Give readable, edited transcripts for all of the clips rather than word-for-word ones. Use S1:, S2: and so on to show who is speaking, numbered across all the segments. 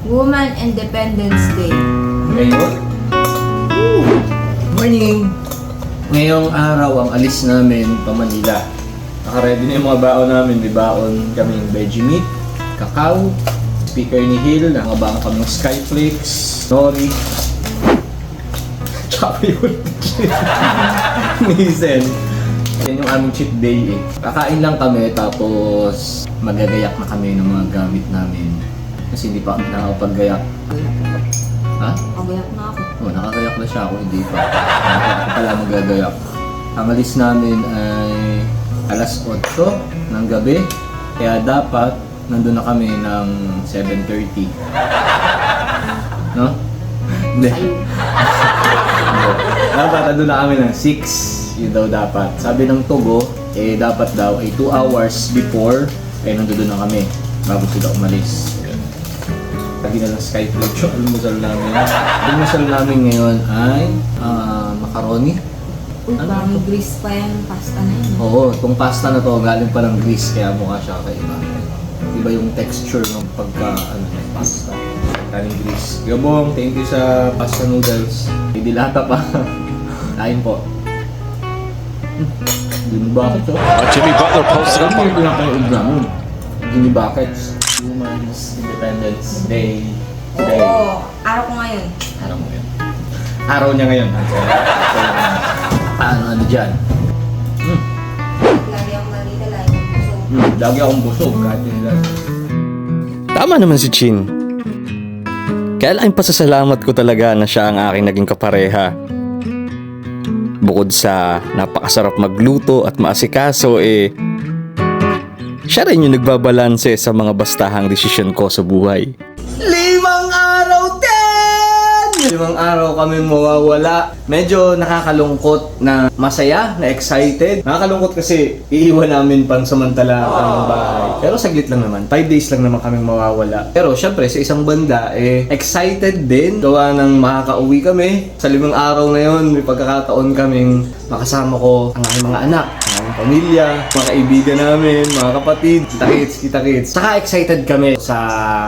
S1: Woman Independence Day.
S2: Ngayon? Morning! Ngayong araw ang alis namin pa Manila. Nakaready na yung mga baon namin. May baon kaming veggie meat, kakao, speaker ni Hill, nakabang kami ng Skyflakes, nori, tsaka yun, Nizel. Yan yung aming cheat day eh. Kakain lang kami tapos magagayak na kami ng mga gamit namin. Kasi hindi pa kami nakakapag-gayak. Ha?
S1: Pagayak na ako.
S2: Oo, nakagayak na siya ako, hindi pa. Ako pala magagayak. Ang alis namin ay alas 8 ng gabi. Kaya dapat nandun na kami ng 7:30. No? Hindi. Dapat nandun na kami ng 6. Yun daw dapat. Sabi ng Tugo, dapat daw ay 2 hours before nandun na kami bago sila umalis. Lagi na lang Skyflake show. Almusal namin. Almusal namin ngayon ay macaroni.
S1: Parang grease pa yan, pasta na yun.
S2: Oo, itong pasta na to galing pa ng Greece kaya mukha siya kaiba. Iba yung texture ng pagka pasta. Galing Greece. Yobong, thank you sa pasta noodles. Hindi lata pa. Kain po. Gini buckets oh.
S3: Jimmy Butler posted up
S2: Ano yung pinapanood namin? Gini buckets. Women's Independence Day. Today.
S1: Oo, araw ko ngayon.
S2: Araw mo yun. Araw niya ngayon. Ano dyan?
S1: Lagi akong nalidala yung puso.
S2: Lagi akong busog kahit yun lang.
S3: Tama naman si Chin. Kaya laking pasasalamat ko talaga na siya ang aking naging kapareha. Bukod sa napakasarap magluto at maasikaso siya rin yung nagbabalanse sa mga bastahang desisyon ko sa buhay.
S2: 5 araw din! 5 araw kami mawawala. Medyo nakakalungkot na masaya, na excited. Nakakalungkot kasi iiwan namin pansamantala ang bahay. Pero saglit lang naman. 5 days lang naman kaming mawawala. Pero syempre sa isang banda, excited din. Gawa ng makakauwi kami. Sa 5 araw na yon, may pagkakataon kaming makasama ko ang aking mga anak, ang aking pamilya, mga kaibigan namin, mga kapatid, kita-kits. Saka excited kami sa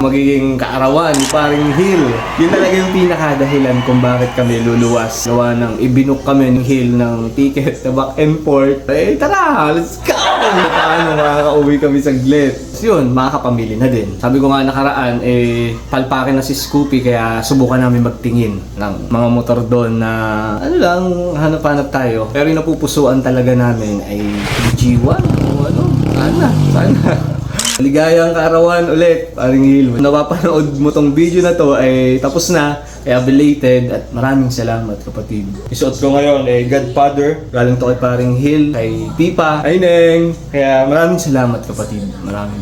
S2: magiging kaarawan ni Paring Hill. Yun talaga yung pinakadahilan kung bakit kami luluwas. Gawa ng ibinok kami ng Hill ng ticket na back and forth. Tara, let's go! Paano makakauwi kami saglit. So yun, makakapamili na din. Sabi ko nga nakaraan, palpakin na si Scoopy kaya subukan namin magtingin ng mga motor doon na ano lang, hanap-hanap tayo. Pero yung napupusuan talaga namin ay G1 o ano, sana. Maligayang kaarawan ulit, Paring Hill. Napapanood mo tong video na to ay tapos na, kaya belated at maraming salamat kapatid. Isuot ko ngayon Godfather, galing to kay Paring Hill, kay Pipa, ay Neng. Kaya maraming salamat kapatid, maraming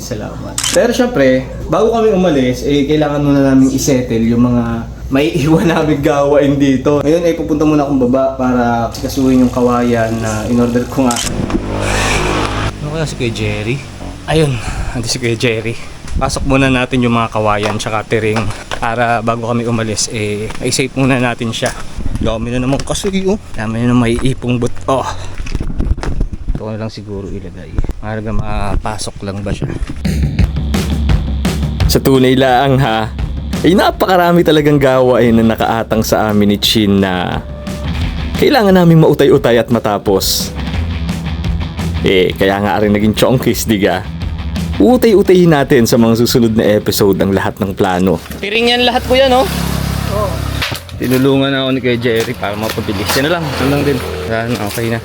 S2: salamat. Pero syempre, bago kami umalis, kailangan muna namin isettle yung mga may iwan namin gawain dito. Ngayon pupunta muna akong baba para kasuhin yung kawayan na in-order ko nga. Ano kaya si Kuya Jerry? Ayun, andi si Kuya Jerry. Pasok muna natin yung mga kawayan tsaka tiring para bago kami umalis, i-save muna natin siya. Dami na naman kasi dami na may ipong buto. Ito ko na lang siguro ilagay. Mahalaga mapasok lang ba siya.
S3: Sa tunay lang napakarami talagang gawain na nakaatang sa amin ni Chin na kailangan namin mautay-utay at matapos. Kaya nga rin naging chongkis, diga. Utay-utayin natin sa mga susunod na episode ang lahat ng plano.
S2: Tiring yan lahat ko yan, oh. Oo. Tinulungan ako ni Kuya Jerry para mapabilis. Yan na lang. Yan lang din. Yan, okay na.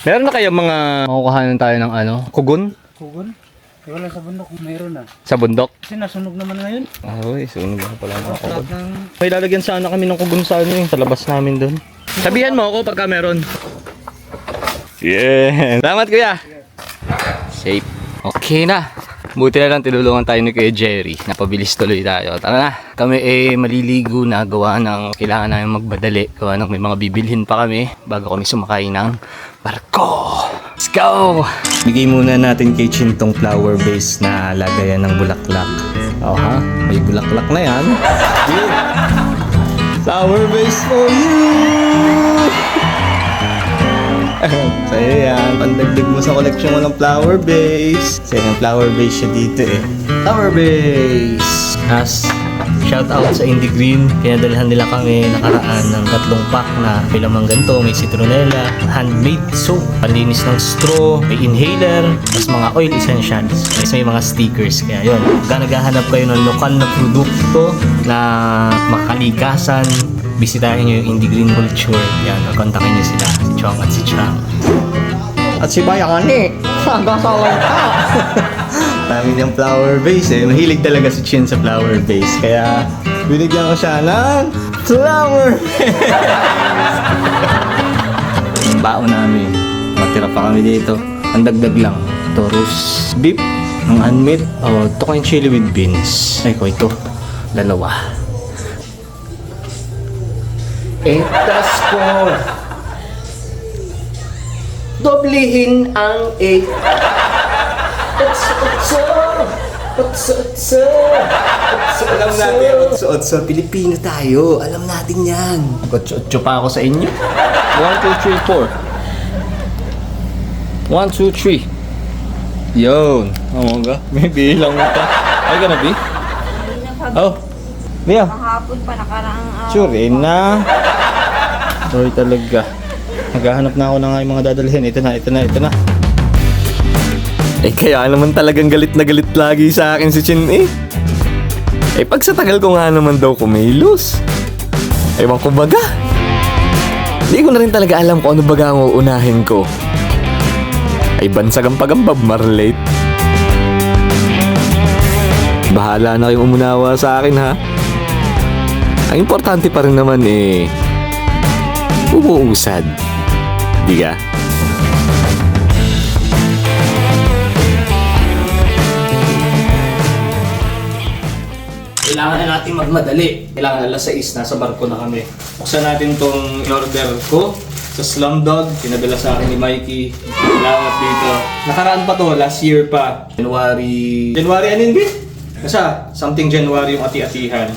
S2: Meron na kayong mga makukuhanan tayo ng kugon?
S4: Kugon? Wala sa bundok, mayroon na.
S2: Sa bundok?
S4: Kasi nasunog naman ngayon.
S2: Sunog na pala mga kugon. May lalagyan sana kami ng kugon sa sa labas namin doon. Sabihan mo ako pagka meron. Yeah. Salamat Kuya. Safe. Okay na. Buti na lang tinulungan tayo ni Kuya Jerry. Napabilis tuloy tayo. Tara na. Kami maliligo na, gawa ng kailangan namin magbadali. Gawa ng may mga bibilhin pa kami bago kami sumakay ng barko. Let's go! Bigay muna natin kay Chin tong flower base na lagayan ng bulaklak. May bulaklak na yan. Flower base for you! Sa'yo yan. Pandagdag mo sa collection mo ng flower vase. Sa'yo yung flower vase siya dito eh. Flower vase! As shout out sa Indie Green. Pinadalhan nila kami nakaraan ng 3 pack na may lamang ganito. May citronella, handmade soap, panlinis ng straw, may inhaler, tapos mga oil essentials. Tapos may mga stickers. Kaya yun, kung naghahanap kayo ng lokal na produkto na makalikasan, bisitahin nyo yung Indie Green Culture. Yan, kontakin nyo sila, si Chong at si Chang. At si Bayani, sagasaway ka! Dami niyang flower vase eh. Mahilig talaga si Chin sa flower vase. Kaya binigyan ko siya ng flower vase! Ang baon namin. Matira pa kami dito. Ang dagdag lang. Ito, roast beef. Ang handmade. Oh, ito ko yung chili with beans. Ay ko, ito. 2. Etas ko. Doblihin ang 8. Alam natin, otso. Pilipino tayo. Alam natin yan. Otso pa ako sa inyo. 1, 2, 3, 4. 1, 2, 3. Yun. Oo nga. May bilang mo pa. Ay ka na, B?
S1: Hindi na pa.
S2: Oh. Mia.
S1: Kahapon pa nakaraang araw.
S2: Sure na. Sorry talaga. Naghahanap na ako ng mga dadalhin. Ito na. Kaya naman talagang galit na galit lagi sa akin si Chin eh. Pag sa tagal ko nga naman daw kumilos. Ewan ko baga. Di ko na rin talaga alam kung ano baga ang uunahin ko. Bansag ang pag-Bob Marley. Bahala na kayong umunawa sa akin ha. Ang importante pa rin naman umuusad. Di ka? Kailangan na natin magmadali. Kailangan alas 6, nasa barko na kami. Buksan natin tong in-order ko sa Slumdog. Pinadala sa akin ni Mikey. Salamat dito. Nakaraan pa to, last year pa. January anin ba? Nasa? Something January yung ati-atihan.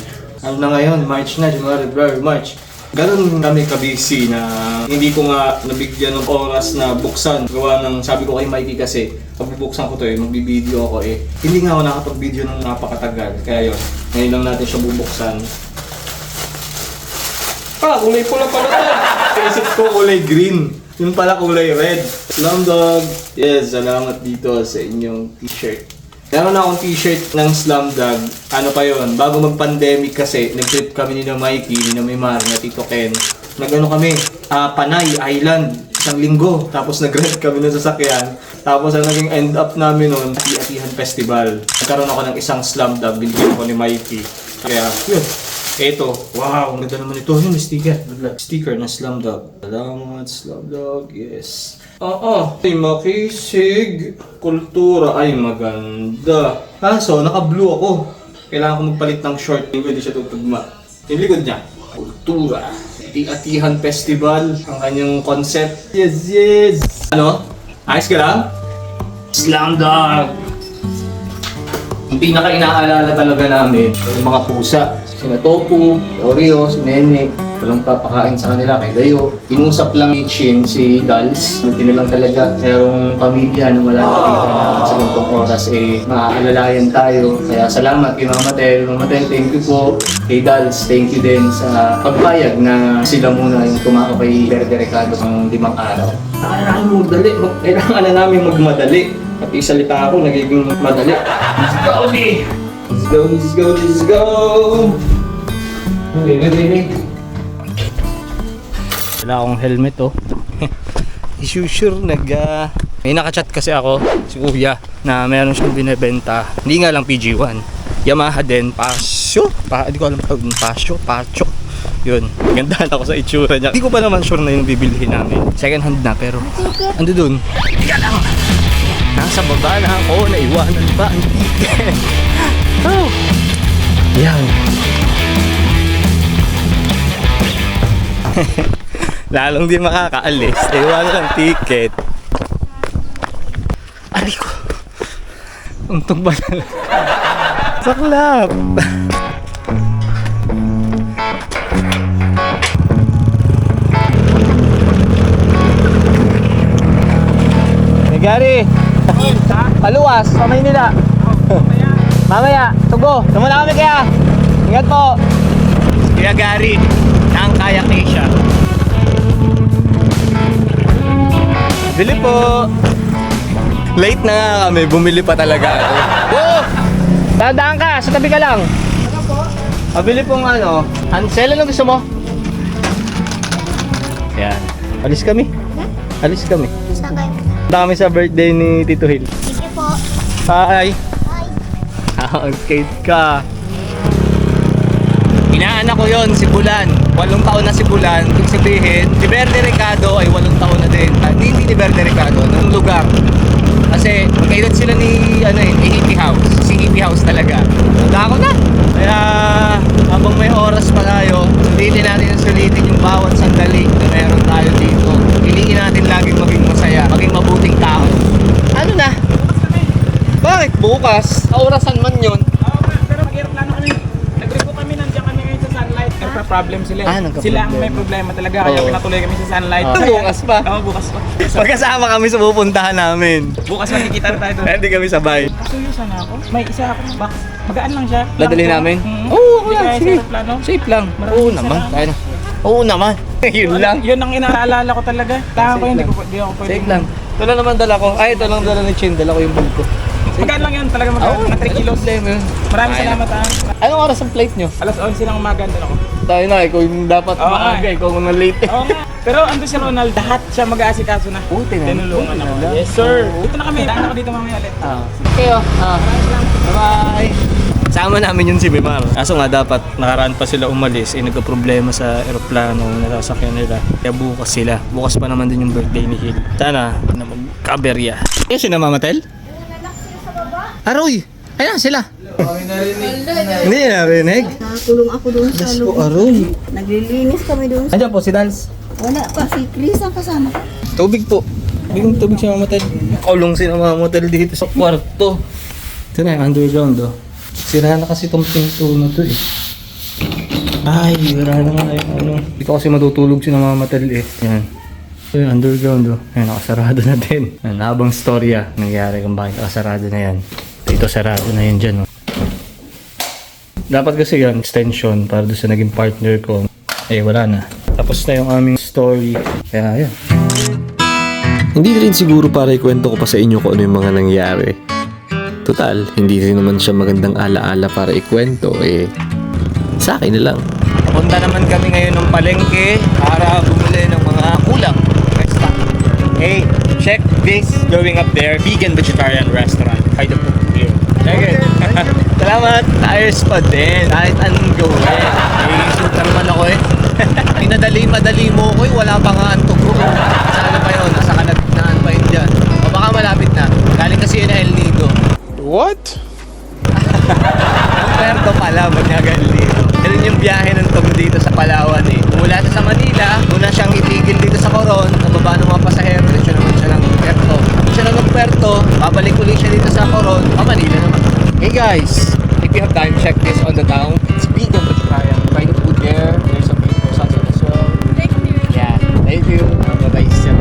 S2: Ano na ngayon? March na, January, February, March. Ganun kami ka-busy na hindi ko nga nabigyan ng oras na buksan. Gawa ng sabi ko kay Mikey kasi, pag bubuksan ko to magbibideo ako hindi nga ako nakapag-video ng napakatagal. Kaya yun, ngayon lang natin siya bubuksan. Kulay pula pala to. Isip ko kulay green. Yun pala kulay red. Slumdog. Yes, salamat dito sa inyong t-shirt. Meron na akong t-shirt ng Slumdog. Ano pa yun? Bago mag-pandemic kasi, nag-trip kami ni na Mikey, ni na Maymar, na Tito Ken. Nag-ano kami, Panay Island. 1 linggo. Tapos nag-rent kami ng sasakyan. Tapos ang naging end up namin nun, Ati-Atihan Festival. Nagkaroon ako ng isang Slumdog, binigyan ko ni Mikey. Kaya, yun. Eto, wow, ang ganda naman ito. Yun, sticker. Sticker na Slumdog. Salamat, Slumdog. Yes. Ay, makisig. Kultura. Ay, maganda. Kaso, naka-blue ako. Kailangan ko magpalit ng short. Hindi siya tutugma. Yung likod niya. Kultura. Ati-Atihan Festival. Ang kanyang concept. Yes. Ano? Ayos ka lang? Slumdog. Ang pinaka-inaalala talaga namin, yung mga pusa. Sina Tofu, Oreos, Nene, walang papakain sa kanila kay Dayo. Inusap lang ni Chin si Dals. Hindi na lang talaga merong pamilya na wala na sa ganitong oras maaalalayan tayo. Kaya salamat kay Mama Tel. Mama Tel, thank you po. Kay Dals, thank you din sa pagpayag na sila muna yung tumako kay Verde Recado ng 5 araw. Kailangan na namin magmadali. Pati salita ako, nagiging madali. Let's go, B! Let's go! Ready. Wala akong helmet Sure may nakachat kasi ako si Kuya na meron siyang binebenta. Hindi nga lang PG1. Yamaha din, Pasio. Hindi ko alam Pacho. Yun, gandahan ako sa itsura niya. Hindi ko pa naman sure na yung bibilhin namin. Second hand na pero ando dun. Teka lang. Nasa baba na ako, naiwanan pa ang ticket. Oh! Yan. Lalong di makakaalis. Naiwanan ang ticket. Aray ko. Untog ba na? Saklap. Gary! Paluwas, sa Maynila. Mamaya, tugo. Tumula kami kaya. Ingat po. Kuya Gary, ng Kayak Asia. Bili po. Late na nga kami, bumili pa talaga ako. Oh! Dadaan ka, sa tabi ka lang. Ano po? Pabili pong ano, Hansel, ano gusto mo? Yan. Alis kami. Alis kami.
S5: Saan kayo?
S2: Punta kami sa birthday ni Tito Hill.
S5: Sige po.
S2: Hi!
S5: Bye.
S2: Skate ka. Inaanak ko yon si Bulan. 8 taon na si Bulan. Ibig sabihin, si Verde Ricardo ay 8 taon na din. Hindi ni Verde Ricardo, ng lugar. Kasi magkaedad sila ni Hippie House. Si Hippie House talaga. Tanda ko na. Kaya habang may oras pa tayo, sulitin natin yung bawat sandali na meron tayo dito. Piliin natin laging maging masaya, maging mabuting tao. Ano na? Bakit bukas? Kaurasan man yun.
S6: Pero mag-aeroplano kami. Nag-review kami, nandiyan kami ngayon sa Sunlight. Nagpa-problem sila eh.
S2: Nagka-problem.
S6: Sila ang may problema talaga, kaya
S2: Oo.
S6: pinatuloy kami sa Sunlight.
S2: Bukas pa.
S6: Oo, bukas pa.
S2: Magkasama kami sa pupuntahan namin.
S6: Bukas magkikita na tayo doon.
S2: Hindi kami sabay.
S6: Seryoso na ako. May isa akong box. Magaan lang siya.
S2: Dadali namin? Oo,
S6: Oo,
S2: wala,
S6: kaya sa
S2: sige.
S6: aeroplano.
S2: Safe lang.
S6: Maraming
S2: Oo naman.
S6: salamat.
S2: Kaya na. Oo naman. Yun lang.
S6: Yun ang inaalala ko talaga. Tama ko yun, di ako pwede.
S2: Safe lang. Ito lang naman dala ko. Ay, ito lang dala ni Chin. Dala ko yung bag ko.
S6: Magaan lang yun talaga, magaan. Mga 3 kilos.
S2: Problema yun.
S6: Maraming
S2: Kaya.
S6: salamat ah.
S2: Anong oras ang flight nyo?
S6: Alas 11 ng umaga doon ako.
S2: Tayo na, ikaw yung dapat
S6: Oo,
S2: maaga. Ikaw kung na-late.
S6: Oo nga. Pero ando si Ronald, lahat siya mag-aasikaso na.
S2: Buti na.
S6: Tinulungan ako.
S2: Buti na.
S6: Yes sir. Dito na kami. Daan ako dito mamaya ulit.
S2: Kayo. Bye-bye. Sama namin yun si Bimar. Kaso nga dapat nakaraan pa sila umalis. Nagka-problema sa aeroplano na sasakyan nila. Kaya bukas sila. Bukas pa naman din yung birthday ni Hill. Sana na magkaberya. Yung si Namamatel? Aroy! Ayan sila. Hindi niya narinig.
S1: Nakatulong ako doon sa loob.
S2: Aroy.
S1: Naglilinis kami doon.
S2: Andiyan po si Dals.
S1: Wala pa, si Chris ang kasama ko.
S2: Tubig po. Bigong tubig si Mamatel. Kulong si Mamatel dito sa kwarto. Ito na yung underground oh. Sira na kasi itong pinto na to eh. Ay, wala na nga yung ano. Hindi ko kasi matutulog si Mamatel eh. Yan. Ito yung underground oh. Ayan, nakasarado na din. Ayan, habang storya nangyari kung bakit nakasarado na yan. Ito sarado na yan dyan oh. Dapat kasi yan, extension para doon sa naging partner ko. Eh, wala na. Tapos na yung aming story. Kaya yan.
S3: Hindi rin siguro para ikwento ko pa sa inyo kung ano yung mga nangyari. Total, hindi rin naman siya magandang alaala para ikwento eh. Sa akin na lang.
S2: Punta naman kami ngayon ng palengke para bumili ng mga kulang. Next time. Hey, check this going up there. Vegan vegetarian restaurant. Try the food here. Check it. Salamat. Tires pa din. Kahit anong gawin. Nagiging na naman ako eh. Pinadali-madali mo ko eh. Wala pa nga antok ko. Sana pa yun. Nasa kalagitnaan pa yun dyan. O baka malapit na. Galing kasi yun na El Nido.
S6: What?
S2: Puerto pala, Banyaga El Nido. Ganun yung biyahe ng Tom dito sa Palawan eh. Mula sa Manila, una siyang itigil dito sa Coron, nababa ng mga pasahero, diretso naman siya ng Puerto. Siya ng Puerto, babalik ulit siya dito sa Coron, Manila naman. Hey guys, if you have time, check this on the town. It's vegan vegetarian. Try the food there. There's some meat for sunset as well. Thank you. Yeah, thank you. Bye-bye siya.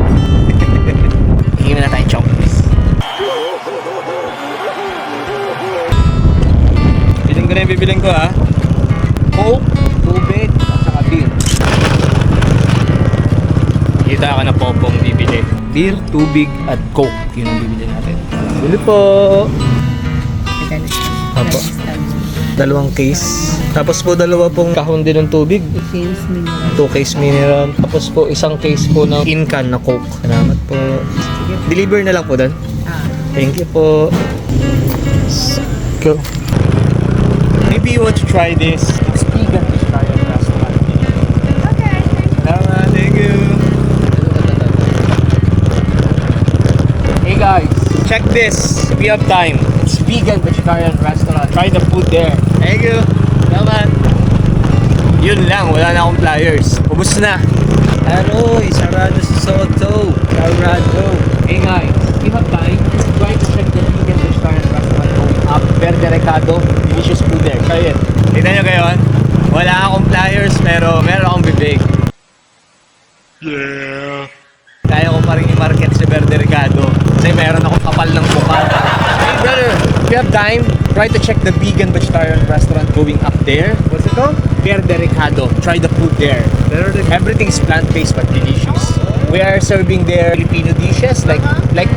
S2: Hingin na tayong chocolates. Biling ko na yung bibiling ko ha. Coke, tubig, at saka beer. Kita ka na popong bibili. Beer, tubig, at Coke. Yun ang bibili natin. Bili po! Apo. 2 case. Tapos po 2 pong kahon din ng tubig. 2 case mineral. Tapos po 1 case po ng in-can na Coke. Salamat po. Deliver na lang po doon. Thank you po. Go. Maybe you want to try this. It's vegan vegetarian restaurant. Okay. Salamat. Thank you. Hey guys, check this if you have time. It's vegan vegetarian restaurant. Try the food there. Thank you. Salamat. Yun lang, wala na akong flyers. Ubus na. Aroy, sarado si Soto. Sarado. Hey guys, if you have time, try to check the vegan vegetarian restaurant going up Verde Ricardo. Delicious food there. Try it. Tignan nyo kayo. Wala akong flyers pero meron akong bibig. Yeah. Kaya ko pa rin i-market si Verde Ricardo. Kasi meron akong kapal ng mukha. Hey brother, if you have time, try to check the vegan vegetarian restaurant going up there. What's it called? Verde Recado. Try the food there. Everything's plant-based but delicious. We are serving their Filipino dishes, like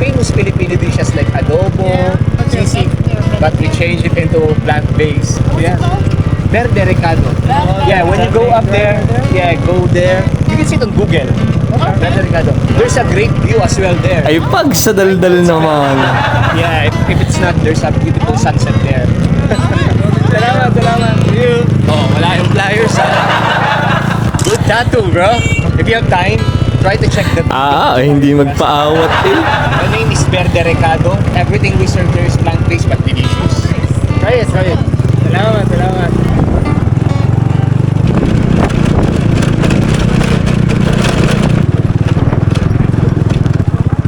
S2: famous Filipino dishes like adobo, sisig, but we change it into plant-based. Yeah. Verde Recado. Yeah, when you go up there, go there. You can see it on Google. Verde Recado. There's a great view as well there.
S3: Ay, pag sa daldal naman.
S2: Yeah, if it's not, there's a beautiful sunset there. Salamat. Oh, wala yung flyers ha. Good tattoo, bro. If you have time, try to check the...
S3: Hindi magpaawat eh.
S2: My name is Verde Recado. Everything we serve there is plant-based but delicious. Try it. Salamat.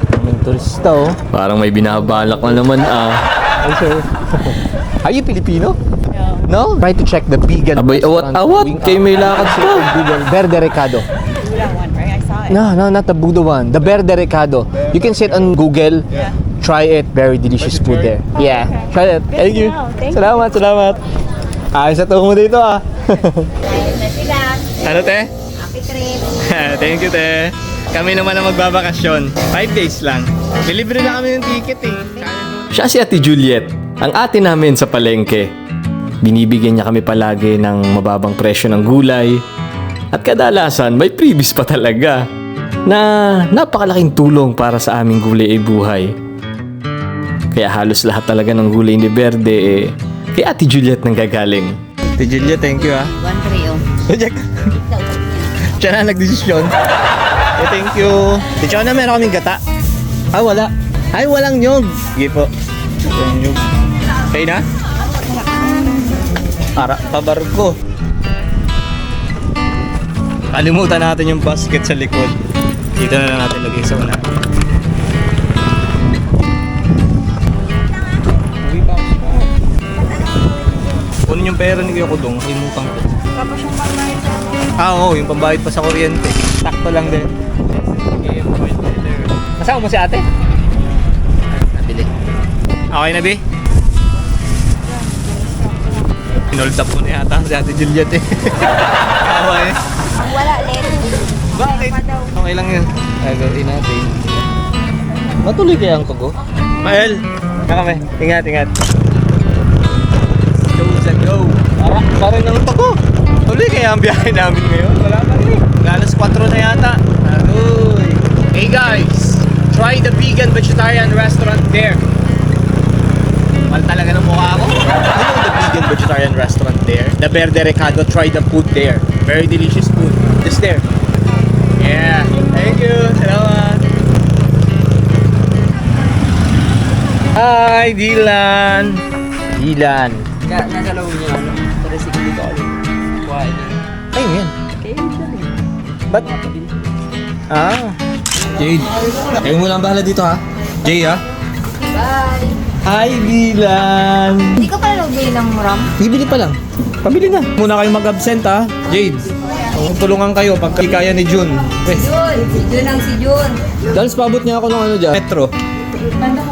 S2: Daming turista oh.
S3: Parang may binabalak na naman
S2: Ay, sir. Are you Filipino? No? Try to check the vegan
S3: Abay,
S2: restaurant
S3: awat-awat.
S2: going up.
S3: Kayo may lakad
S2: See
S3: pa.
S2: it on Google. Verde Recado. No, not the Buddha one. The Verde Recado. You can see it on Google. Try it. Very delicious food there. Yeah. Try it. Thank you. Salamat. Ayos na mo dito ah. Ano te?
S1: Happy trip.
S2: Thank you te. Kami naman ang magbabakasyon. 5 days lang. Delivery na kami ng ticket eh.
S3: Siya si Ate Juliet, ang ate namin sa palengke. Binibigyan niya kami palagi ng mababang presyo ng gulay. At kadalasan may freebies pa talaga na napakalaking tulong para sa aming gulay ay buhay. Kaya halos lahat talaga ng gulay ni Verde kay Ate Juliet nang gagaling.
S2: Ate Juliet, thank you ah.
S1: 1-3
S2: Jack. Siya na nagdesisyon. Thank you. Diyan na meron kaming gata. Wala. Ay, walang nyog. Sige po. Walang nyog. Okay na? Para pabarko. Kalimutan natin yung basket sa likod. Dito na lang natin lagay sa una. Kunin yung pera ni Kuya Kudong. Kalimutan ko.
S1: Tapos yung pambayad sa
S2: Oo, yung pambayad pa sa kuryente. Sakto lang din. Kasama mo si ate? Nabili. Okay na, Bi? Pinold up mo na yata si Ate Juliet eh. Okay.
S1: Wala, lettuce.
S2: Bakit? Okay lang yun. Gagawin natin. Matuloy kaya ang tugo? Mael! Na kami. Ingat. Go! Parang nang tugo. Tuloy kaya ang biyahe namin ngayon. Wala pa rin. Alas 4 na yata. Aroy! Hey guys! Try the vegan vegetarian restaurant there. Mahal talaga ng mukha ako. Ano the vegan vegetarian restaurant there? The Verde Recado. Try the food there. Very delicious food. Just there. Yeah. Thank you. Salamat. Hi, Dylan.
S6: Nasa loob niya, tricycle dito ulit. Kuhain niya.
S2: Ayun yan.
S6: Kaya siya rin.
S2: Ba't? Jade. Kayo mo lang bahala dito ha. Jay ha.
S1: Bye.
S2: Hi, Dylan.
S1: Hindi ka pala nagbili ng ram?
S2: Bibili pa lang. Pabili na. Muna kayong mag-absent ha. Jade. Tulungan kayo pagka kaya ni Jun.
S1: Si Jun ang si Jun.
S2: Dalas pabot niya ako ng ano dyan. Metro.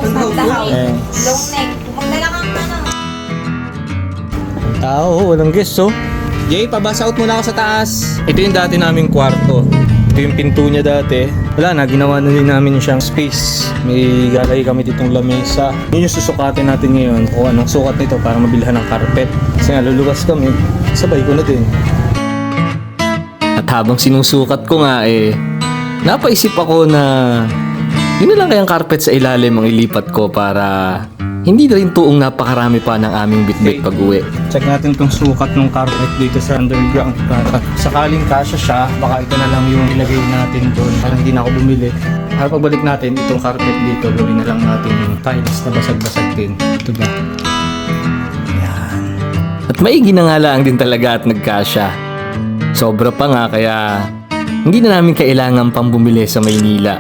S1: Magdahaw.
S2: Eh.
S1: Long neck. Magdala kang ano.
S2: Tao, walang guest oh. Jay, pabasa out muna ako sa taas. Ito yung dati naming kwarto. Ito yung pinto niya dati. Wala na, ginawa na din namin siyang space. May galay kami ditong lamesa. Yun yung susukatin natin ngayon. Kung anong sukat nito para mabilhan ng carpet. Kasi nga luluwas kami, sabay ko na din.
S3: At habang sinusukat ko nga napaisip ako na yun na lang kayang carpet sa ilalim ang ilipat ko para hindi na rin tuong napakarami pa ng aming bitbit pag-uwi.
S2: Check natin itong sukat ng carpet dito sa underground. Para sakaling kasya siya, baka ito na lang yung ilagay natin doon. Parang hindi na ako bumili. Para pagbalik natin itong carpet dito, gawin na lang natin yung tiles na basag-basag din. Ito ba?
S3: At maigi na nga lang din talaga at nagkasya. Sobra pa nga kaya hindi na namin kailangan pang bumili sa Maynila.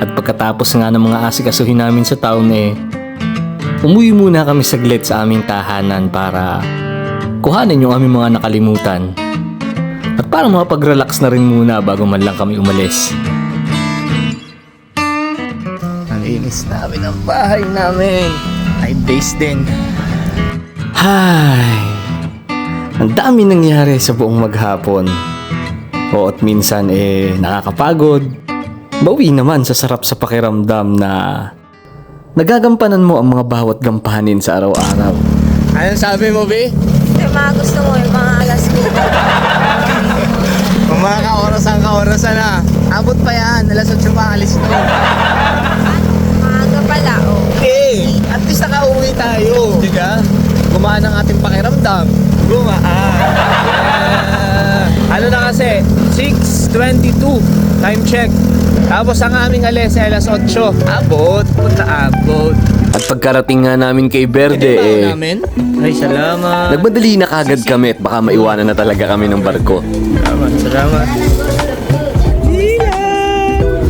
S3: At pagkatapos nga ng mga asikasuhin namin sa town umuwi muna kami saglit sa aming tahanan para kuhanin yung aming mga nakalimutan. At para makapag-relax na rin muna bago man lang kami umalis.
S2: Napakalinis namin ang bahay namin. 5 days din.
S3: Hay, ang dami nangyari sa buong maghapon. O at minsan nakakapagod. Bawi naman sa sarap sa pakiramdam na nagagampanan mo ang mga bawat gampanin sa araw-araw.
S2: Anong sabi mo, Bi?
S1: Yung mga gusto mo, yung mga alas ko.
S2: Kung mga kaorasan na. Abot pa yan. Alas 8 pa alis to.
S1: Maaga pala, oh.
S2: Okay, at least nakauwi tayo. Diga? Gumaan ang ating pakiramdam. Gumaan. Ano na kasi? 6:22. Time check. Tapos ang aming alas 8. Abot. Punta abot.
S3: At pagkarating nga namin kay Verde
S2: namin? Ay, salamat.
S3: nagmadali na kagad kami at baka maiwanan na talaga kami ng barko.
S2: Salamat.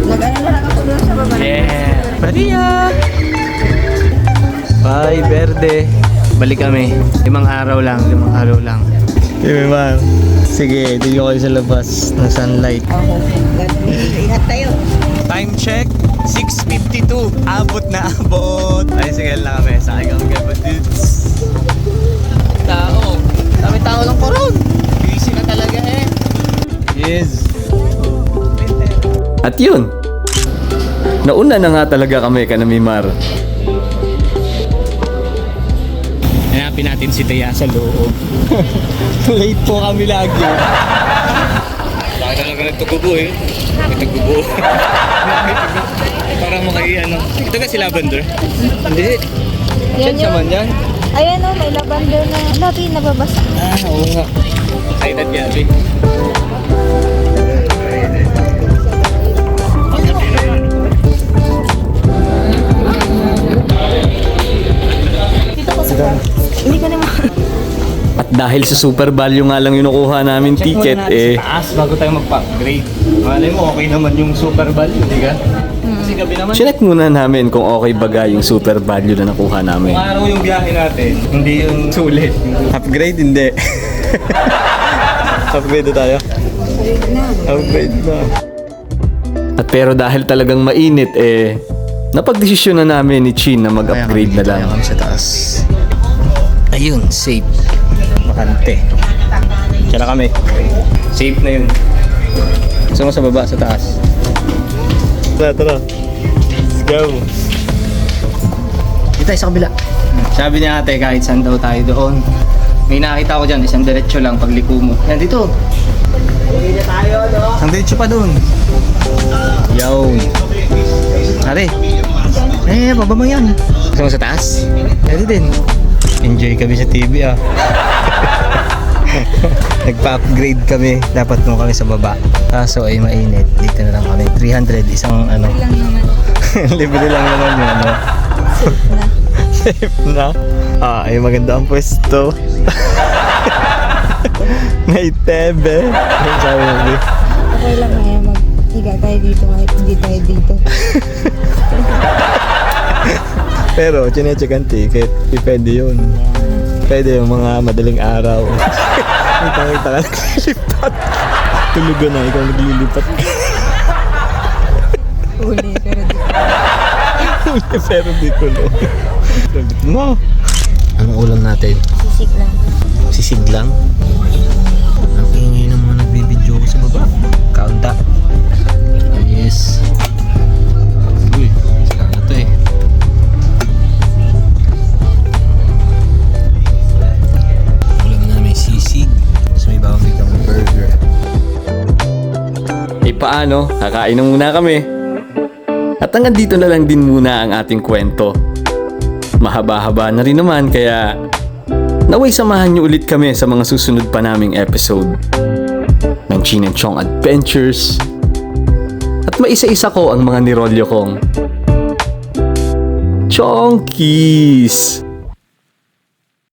S1: Nag-ano na lang ako doon sa baba.
S2: Yeah. Maria. Bye, Verde. Balik kami. 5 araw lang. Sige, dito kayo sa labas ng sunlight.
S1: Ingat tayo.
S2: Time check, 6:52. Abot na abot. Ay, sige lang kami. Sa akin kami kapatids. Tao. Dami tao lang po ron. Busy na talaga eh. Yes.
S3: At yun, nauna na nga talaga kami kanamimar.
S2: Hanapin natin si Taya sa loob. Late po kami lagi. Bakit talaga nagtugubo eh? Nagtugubo. Parang ano. Ito ka si Lavender? Hindi.
S1: Yan
S2: Chat naman yan.
S1: Ayan o, may lavender na. Dati nababasa.
S2: Oo nga. Excited Gabi.
S1: Hindi ko naman.
S3: At dahil sa Super Value nga lang yung nakuha namin ticket,
S2: sa taas bago tayo magpa-upgrade. Malay mo, okay naman yung Super Value, di ka? Kasi gabi naman.
S3: chinek muna namin kung okay baga yung Super Value na nakuha namin.
S2: Kung araw yung biyahe natin, hindi yung sulit.
S3: Upgrade, hindi. Upgrade na tayo. Upgrade na. At pero dahil talagang mainit, napagdesisyon na namin ni Chin na mag-upgrade na lang.
S2: Kami sa taas. Ayun, safe. Bakante. Diyan na kami. Safe na yun. Gusto mo sa baba, sa taas? Tara. Let's go. Dito tayo sa kabila. Sabi ni ate, kahit saan daw tayo doon. May nakita ko dyan, isang diretso lang pagliko mo. Yan, dito. Isang diretso pa doon. Yawn. Ate. Baba mo yan. Gusto mo sa taas? Pwede din. Enjoy kami sa TV ah. Nagpa-upgrade kami. Dapat mo kami sa baba. Kaso ay mainit. Dito na lang kami. 300 isang ano.
S1: Lang naman.
S2: Libre lang naman yun ano. Safe na. Ay maganda ang pwesto. May tebe. Ano sabi mo?
S1: Okay lang kaya mag-higa tayo dito kahit hindi tayo dito.
S2: Pero chinecheck ang ticket. Depende yun. Pwede yung mga madaling araw. Kita ka naglilipat. Tulugan na ikaw naglilipat.
S1: Uli, pero dito.
S2: Pero dito no. Labit mo. Anong ulam natin?
S1: Sisig lang.
S2: Sisig lang? Ang ingay ng mga nagbibidyo ko sa baba. Kaunta. Yes. Uy, sila na to eh. Ulam na may sisig. Tapos may bawang biglang burger.
S3: Paano? Kakain na muna kami. At hanggang dito na lang din muna ang ating kwento. Mahaba-haba na rin naman kaya naway samahan niyo ulit kami sa mga susunod pa naming episode ng Chin and Chong Adventures. At maisa-isa ko ang mga nirolyo kong Chonkies.